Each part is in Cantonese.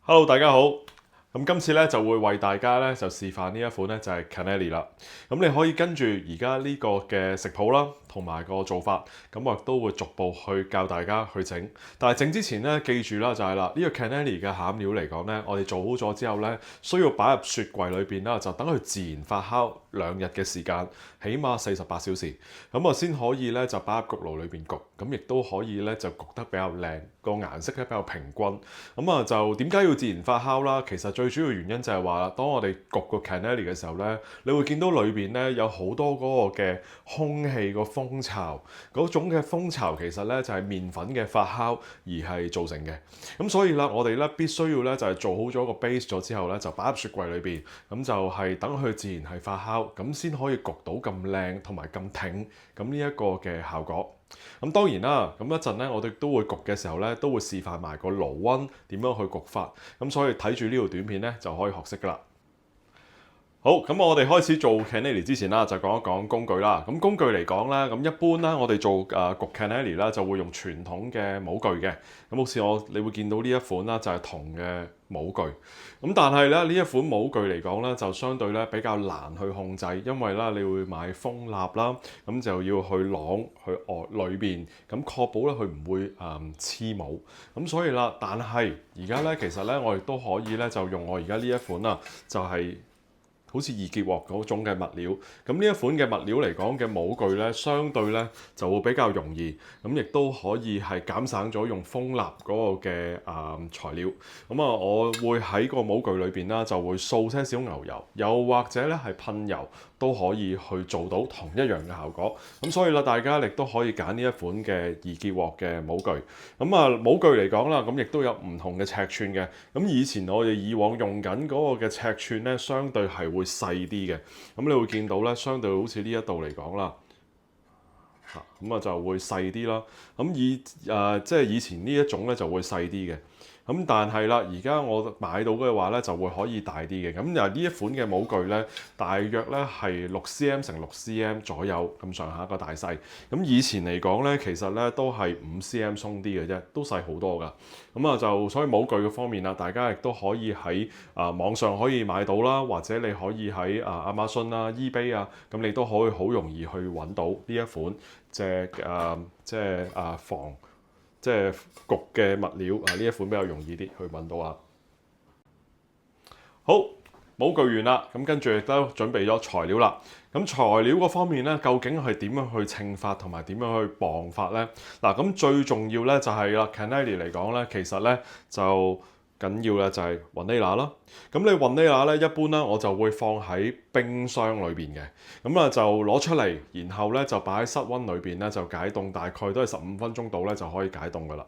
Hello，大家好。咁今次咧就會為大家咧就示範呢一款咧就係 Canelli 啦。咁你可以跟住而家呢個嘅食譜啦，同埋個做法，咁我亦都會逐步去教大家去整。但係整之前咧，記住啦就係啦，呢個 Canelli 嘅餡料嚟講咧，我哋做好咗之後咧，需要擺入雪櫃裏邊啦，就等佢自然發酵2日嘅時間，起碼48小時，咁啊先可以咧就擺入焗爐裏邊焗，咁亦都可以咧就焗得比較靚，個顏色咧比較平均。咁啊就點解要自然發酵啦？其實最主要原因就係話，當我哋焗個 Canelli 嘅時候咧，你會見到裏邊咧有好多嗰個嘅空氣個蜂巢，嗰種嘅蜂巢其實咧就係麵粉嘅發酵而係造成嘅。咁所以啦，我哋咧必須要咧就係做好咗個 base 咗之後咧，就擺入雪櫃裏邊，咁就係等佢自然係發酵，咁先可以焗到咁靚同埋咁挺，咁呢一個嘅效果。咁當然啦，咁一陣咧，我哋都會焗嘅時候咧，都會示範埋個爐溫點樣去焗法。咁所以睇住呢條短片咧，就可以學識㗎啦。好，咁我哋開始做 Canelli 之前啦，就講一講工具啦。咁工具嚟講咧，咁一般啦，我哋做焗 Canelli 啦，就會用傳統嘅模具嘅。咁好似你會見到呢一款啦，就係銅嘅模具。咁但係咧，呢一款模具嚟講咧，就相對咧比較難去控制，因為啦，你會買蜂蠟啦，咁就要去晾去外裏邊，咁確保咧佢唔會黐模。咁所以啦，但係而家咧，其實咧，我哋都可以咧，就用我而家呢一款啦，就係好似易潔鑊嗰種嘅物料，咁呢一款嘅物料嚟講嘅模具咧，相對咧就會比較容易，咁亦都可以係減省咗用蜂蠟嗰個嘅材料。咁我會喺個模具裏邊啦，就會掃些少牛油，又或者咧係噴油都可以去做到同一樣嘅效果。咁所以啦，大家亦都可以揀呢一款嘅易潔鑊嘅模具。模具嚟講啦，咁亦都有唔同嘅尺寸嘅。咁以前我哋以往用緊嗰個嘅尺寸咧，相對係會細啲嘅。咁你會見到咧，相對好似呢一度嚟講啦，咁就會細啲啦。即係以前呢一種咧就會細啲嘅。咁但係啦，而家我買到嘅話咧，就會可以大啲嘅。咁呢一款嘅模具咧，大約咧係6cm 乘6cm 左右咁上下個大細。咁以前嚟講咧，其實咧都係5cm 鬆啲嘅啫，都細好多㗎。所以模具嘅方面啦，大家亦都可以喺網上可以買到啦，或者你可以喺亞馬遜啦、eBay 啊，咁你都可以好容易去揾到呢一款防即係焗嘅物料啊，呢一款比較容易啲去揾到啊。好，模具完啦，咁跟住亦都準備咗材料啦。咁材料嗰方面咧，究竟係點樣去稱法同埋點樣去磅法咧？嗱，咁最重要咧就係啦，Canelli 嚟講咧，其實咧就緊要嘅就係雲呢拿啦。咁你雲呢拿咧，一般咧我就會放喺冰箱裏邊嘅。就攞出嚟，然後咧就擺喺室溫裏邊咧就解凍，大概都係15分鐘度咧就可以解凍噶啦。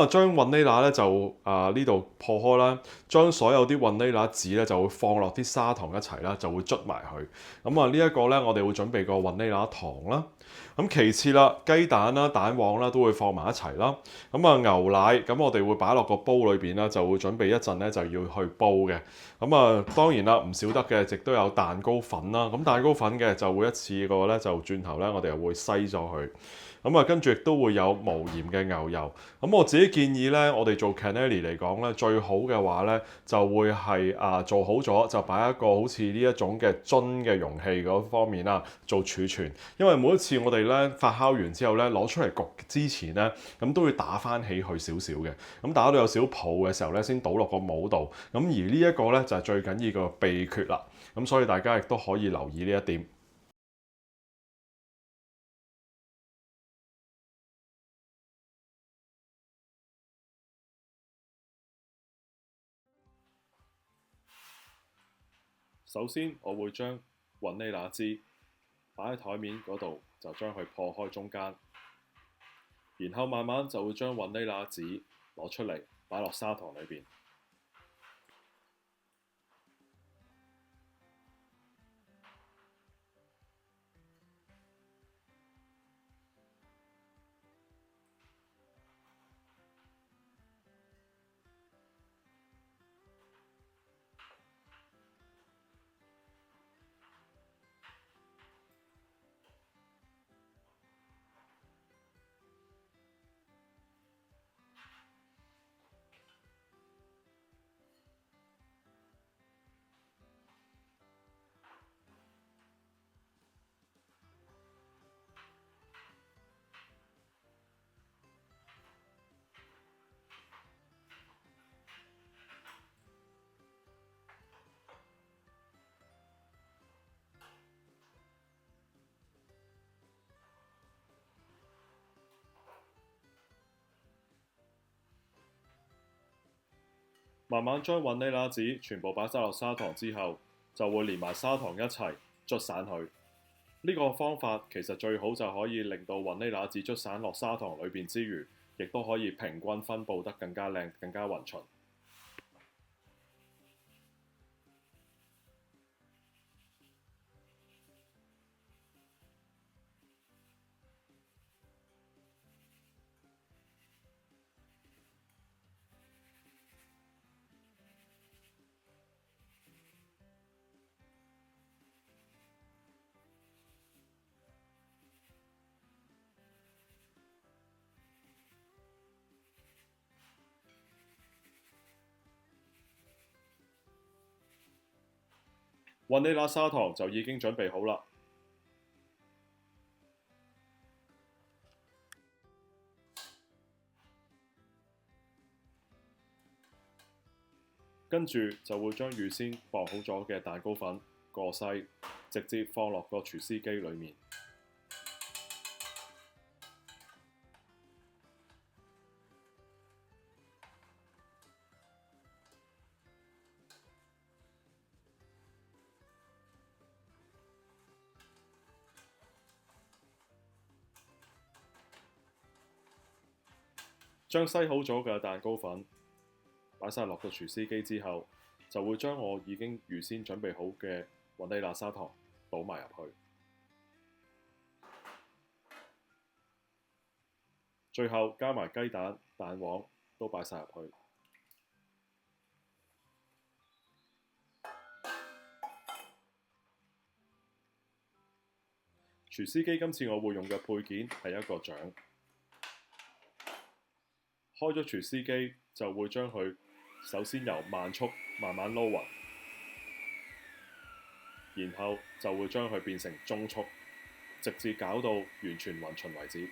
將雲呢拿咧就呢度破開啦，將所有啲雲呢拿紙咧就會放落啲砂糖一齊啦，就會捽埋佢。呢一個咧我哋會準備個雲呢拿糖啦。咁其次啦，雞蛋啦、蛋黃啦都會放埋一齊啦。牛奶咁我哋會擺落個煲裏邊啦，就會準備一陣咧就要去煲嘅。當然啦，唔少得嘅亦都有蛋糕粉啦。咁蛋糕粉嘅就會一次過咧就轉頭咧，我哋又會篩咗佢。跟住亦都會有無鹽嘅牛油。我自己建議咧，我哋做 Canelli 嚟講咧，最好嘅話咧就會係做好咗就擺一個好似呢一種嘅樽嘅容器嗰方面啦，做儲存。因為每一次我哋咧發酵完之後咧攞出嚟焗之前咧，咁都會打翻起去少少嘅。打到有少泡嘅時候咧，先倒落個模度。而呢一個咧就係最緊要嘅秘訣啦。所以大家亦都可以留意呢一點。首先，我會將雲呢拿枝擺喺台面嗰度，就將佢破開中間，然後慢慢就會將雲呢拿紙攞出嚟，擺落砂糖裏邊。慢慢將雲呢拿紙全部擺晒落砂糖之後，就會連埋砂糖一齊捽散佢。呢個方法其實最好就可以令到雲呢拿紙捽散落砂糖裏邊之餘，亦都可以平均分佈得更加靚、更加勻循。雲呢拿砂糖就已經準備好啦。跟住就會將預先磅好咗嘅蛋糕粉過篩，直接放落個廚師機裏面。將篩好咗嘅蛋糕粉擺晒落個廚師機之後，就會將我已經預先準備好嘅雲呢拿砂糖倒埋入去，最後加埋雞蛋、蛋黃都擺晒入去。廚師機今次我會用嘅配件係一個掌。開咗廚師機就會將佢首先由慢速慢慢撈勻，然後就會將佢變成中速，直至搞到完全勻循為止。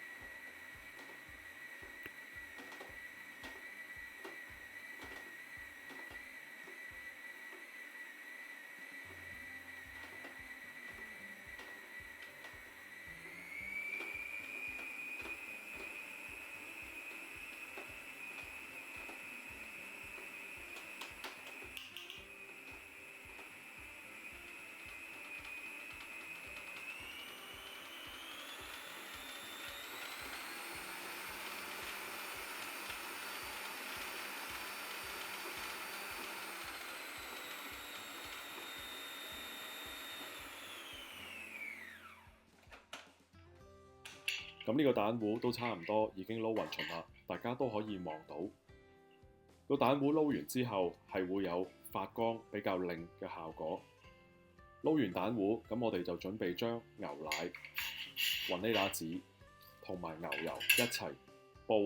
咁呢個蛋糊都差唔多已經撈勻循啦，大家都可以望到個蛋糊撈完之後係會有發光比較靚嘅效果。撈完蛋糊，咁我哋就準備將牛奶、雲呢拿紙同埋牛油一齊煲。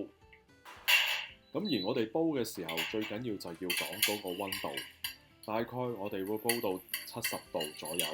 咁而我哋煲嘅時候，最緊要就要講嗰個溫度，大概我哋會煲到70度左右。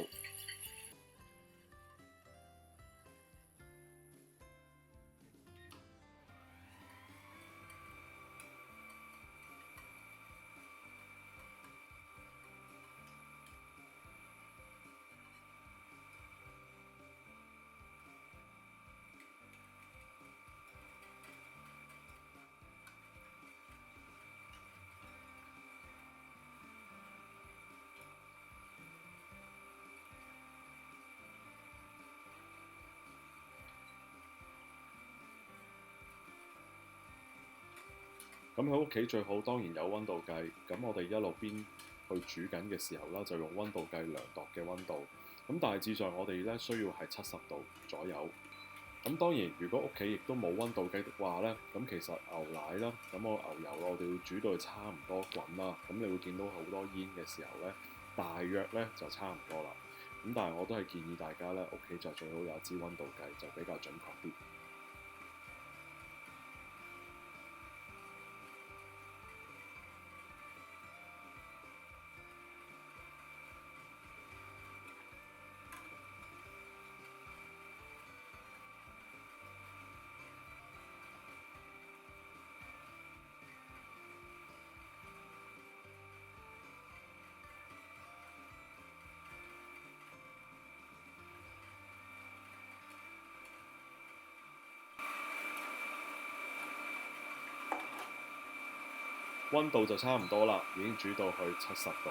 咁喺屋企最好當然有溫度計，咁我哋一路邊去煮緊嘅時候啦，就用溫度計量度嘅溫度。咁大致上我哋咧需要係70度左右。咁當然如果屋企亦都冇溫度計的話咧，咁其實牛奶啦，咁我牛油我哋要煮到差唔多滾啦，咁你會見到好多煙嘅時候咧，大約咧就差唔多啦。咁但係我都係建議大家咧，屋企就最好有一支溫度計，就比較準確啲。溫度就差唔多啦，已經煮到去70度。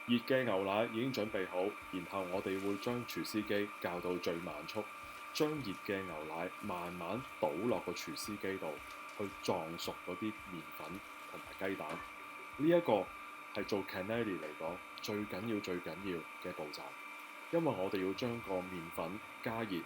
熱嘅牛奶已經準備好，然後我哋會將廚師機校到最慢速，將熱嘅牛奶慢慢倒落個廚師機度，去撞熟嗰啲麵粉同埋雞蛋。呢一個係做 cannelli 嚟講最緊要嘅步驟，因為我哋要將個麵粉加熱。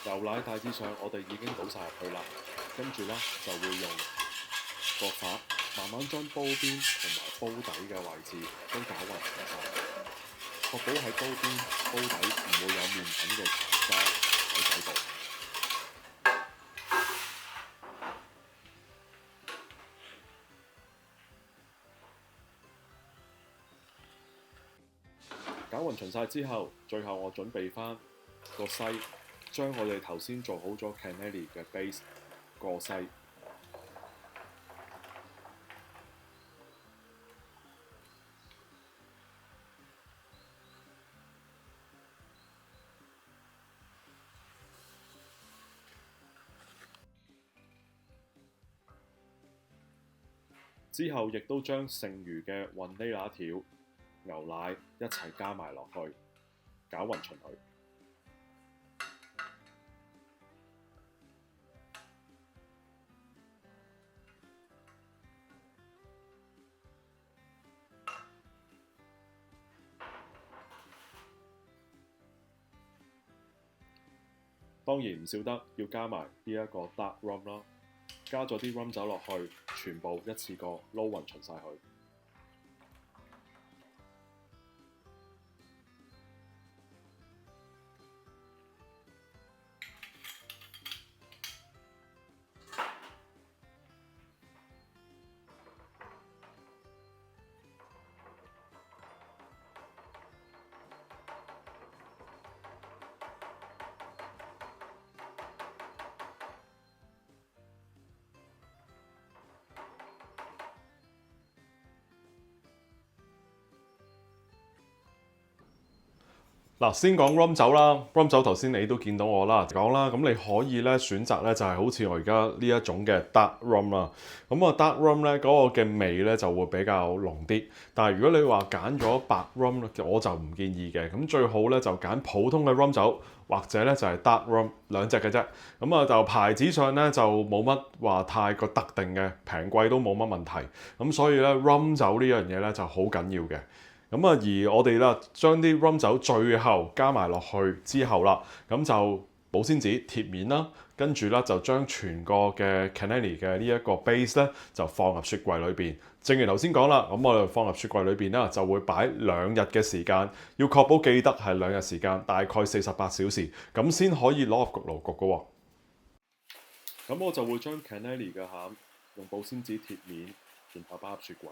牛奶大致上我哋已經倒晒入去啦，跟住呢，就會用個法慢慢將煲邊同埋煲底嘅位置都攪勻晒，確保喺煲邊煲底唔會有麵粉嘅殘渣喺底部。攪勻勻晒之後，最後我準備翻個篩，將我哋頭先做好咗 cannelli 嘅 base 過篩。之後亦都將剩餘嘅雲呢拿條、牛奶一齊加埋落去，攪勻勻佢。當然唔少得要加埋呢一個 dark rum 啦，加咗啲 rum 酒落去，全部一次過撈勻勻晒佢。嗱，先講 rum 酒啦，rum 酒頭先你都見到我啦講啦，咁你可以咧選擇咧就係好似我而家呢一種嘅 dark rum 啦，咁啊 dark rum 咧嗰個嘅味咧就會比較濃啲，但係如果你話揀咗白 rum 咧，我就唔建議嘅，咁最好咧就揀普通嘅 rum 酒或者咧就係 dark rum 兩隻嘅啫，咁啊就牌子上咧就冇乜話太過特定嘅，平貴都冇乜問題，咁所以咧 rum 酒呢樣嘢咧就好緊要嘅。咁啊，而我哋啦，將啲 rum 酒最後加埋落去之後啦，咁就保鮮紙貼面啦，跟住啦就將全個嘅 cannelli 嘅呢一個 base 咧就放入雪櫃裏邊。正如頭先講啦，咁我哋放入雪櫃裏邊啦，就會擺2日嘅時間，要確保記得係2日時間，大概48小時，咁先可以攞入焗爐焗嘅喎。咁我就會將 cannelli 嘅餡用保鮮紙貼面，然後擺入雪櫃。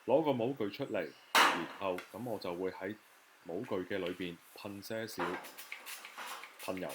攞個模具出嚟，然後咁我就會喺模具嘅裏邊噴些少噴油。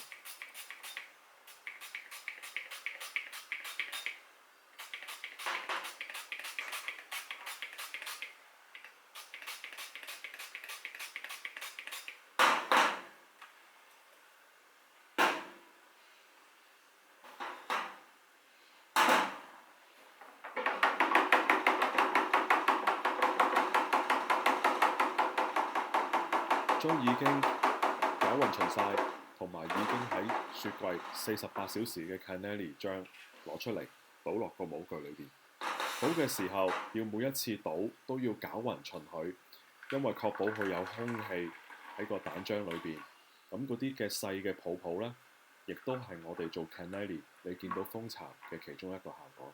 將已經攪勻勻晒，同埋已經喺雪櫃48小時嘅 cannelli 漿攞出嚟，倒落個模具裏邊。倒嘅時候要每一次倒都要攪勻勻佢，因為確保佢有空氣喺個蛋漿裏邊。咁嗰啲嘅細嘅泡泡呢，亦都係我哋做 cannelli 你見到蜂巢嘅其中一個效果。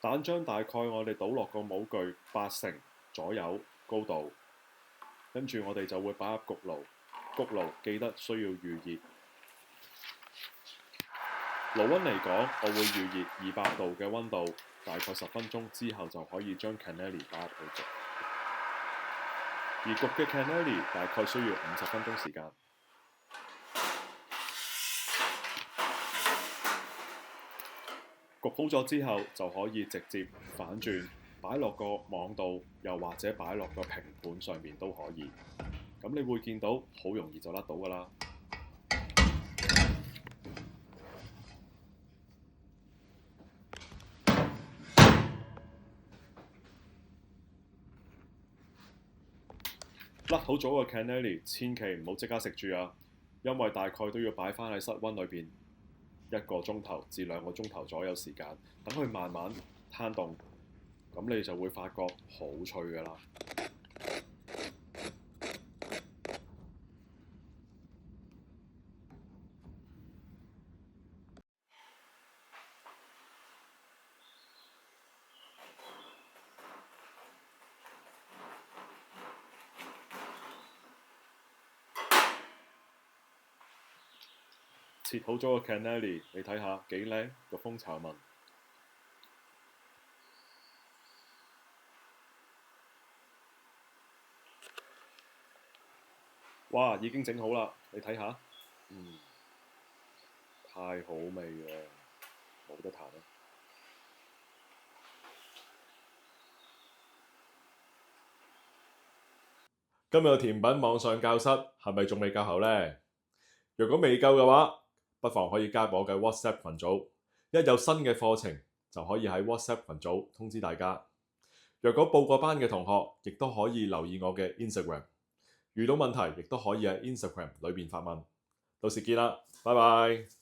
蛋漿大概我哋倒落個模具80%左右高度，跟住我哋就會擺入焗爐。焗爐記得需要預熱。爐溫嚟講，我會預熱200度嘅溫度，大概10分鐘之後就可以將 cannelli 擺入去焗。而焗嘅 cannelli 大概需要50分鐘時間。焗好咗之後，就可以直接反轉，擺落個網度，又或者擺落個平盤上面都可以。咁你會見到好容易就甩到㗎啦。甩好咗個 cannelli，千祈唔好即刻食住啊，因為大概都要擺返喺室溫裏邊1個鐘頭至2個鐘頭左右時間，等佢慢慢攤凍，咁你就會發覺好脆㗎啦。切好咗個 cannelli，你睇下幾靚個蜂巢紋。哇！已經整好啦，你睇下，太好味啦，冇得彈啊！今日嘅甜品網上教室係咪仲未夠喉呢？若果未夠嘅話，不妨可以加我嘅 WhatsApp 群組，一有新嘅課程就可以喺 WhatsApp 群組通知大家。若果報過班嘅同學，亦都可以留意我嘅 Instagram， 遇到問題亦都可以喺 Instagram 裏邊發問。到時見啦，拜拜。